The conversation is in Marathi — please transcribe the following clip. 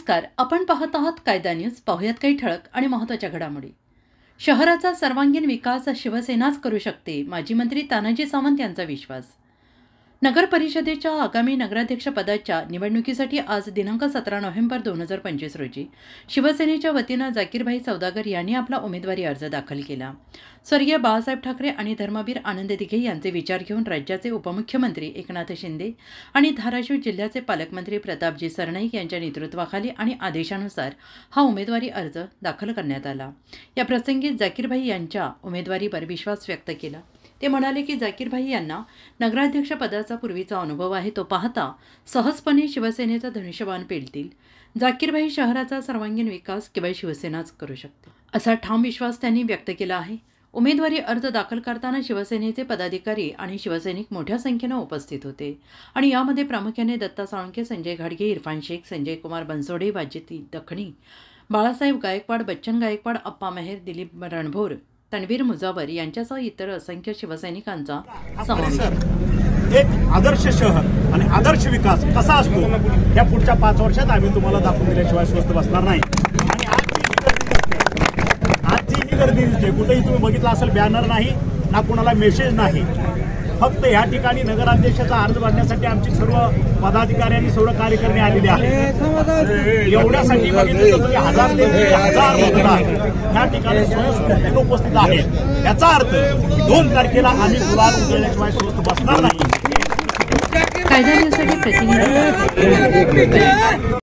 नमस्कार, आपण पाहत आहात कायदा न्यूज. पाहुयात काही ठळक आणि महत्त्वाच्या घडामोडी. शहराचा सर्वांगीण विकास शिवसेनाच करू शकते, माजी मंत्री तानाजी सावंत यांचा विश्वास. नगर परिषदेच्या आगामी नगराध्यक्ष पदाच्या निवडणुकीसाठी आज दिनांक 17 नोव्हेंबर 2025 रोजी शिवसेनेच्या वतीनं जाकीरभाई सौदागर यांनी आपला उमेदवारी अर्ज दाखल केला. स्वर्गीय बाळासाहेब ठाकरे आणि धर्मवीर आनंद दिघे यांचे विचार घेऊन राज्याचे उपमुख्यमंत्री एकनाथ शिंदे आणि धाराशिव जिल्ह्याचे पालकमंत्री प्रतापजी सरनाईक यांच्या नेतृत्वाखाली आणि आदेशानुसार हा उमेदवारी अर्ज दाखल करण्यात आला. या प्रसंगी जाकीरभाई यांच्या उमेदवारीवर विश्वास व्यक्त केला. ते म्हणाले की जाकीरभाई यांना नगराध्यक्ष पदाचा पूर्वीचा अनुभव आहे, तो पाहता सहजपणे शिवसेनेचा धनुष्यबाण पेलतील. जाकीरभाई शहराचा सर्वांगीण विकास केवळ शिवसेनाच करू शकते, असा ठाम विश्वास त्यांनी व्यक्त केला आहे. उमेदवारी अर्ज दाखल करताना शिवसेनेचे पदाधिकारी आणि शिवसैनिक मोठ्या संख्येनं उपस्थित होते आणि यामध्ये प्रामुख्याने दत्ता साळुंखे, संजय घाडगे, इरफान शेख, संजय कुमार बनसोडे, वाजिती दखणी, बाळासाहेब गायकवाड, बच्चन गायकवाड, अप्पा मेहर, दिलीप रणभोर, तन्वीर मुजावर यांच्यासह इतर असंख्य शिवसैनिकांचा समावेश. एक आदर्श शहर आणि आदर्श विकास कसा असतो या पुढच्या 5 वर्षात आम्ही तुम्हाला दाखवून दिल्याशिवाय स्वस्त बसणार नाही. आणि आजची ही गर्दी दिसते, कुठेही तुम्ही बघितलं असेल बॅनर नाही ना कुणाला मेसेज नाही. फक्त या ठिकाणी नगराध्यक्षाचा अर्ज भरण्यासाठी आमची सर्व पदाधिकाऱ्यांनी सर्व कार्यकर्ते आलेले आहेत. एवढ्यासाठी बघितलं तर 1000 ते 1000 मतदार या ठिकाणी स्वयंस्फूर्तीने उपस्थित आहेत. याचा अर्थ 2 तारखेला आम्ही गुलाल उधळल्याशिवाय स्वस्त बसणार नाही. कायदा न्यूजसाठी प्रतिनिधी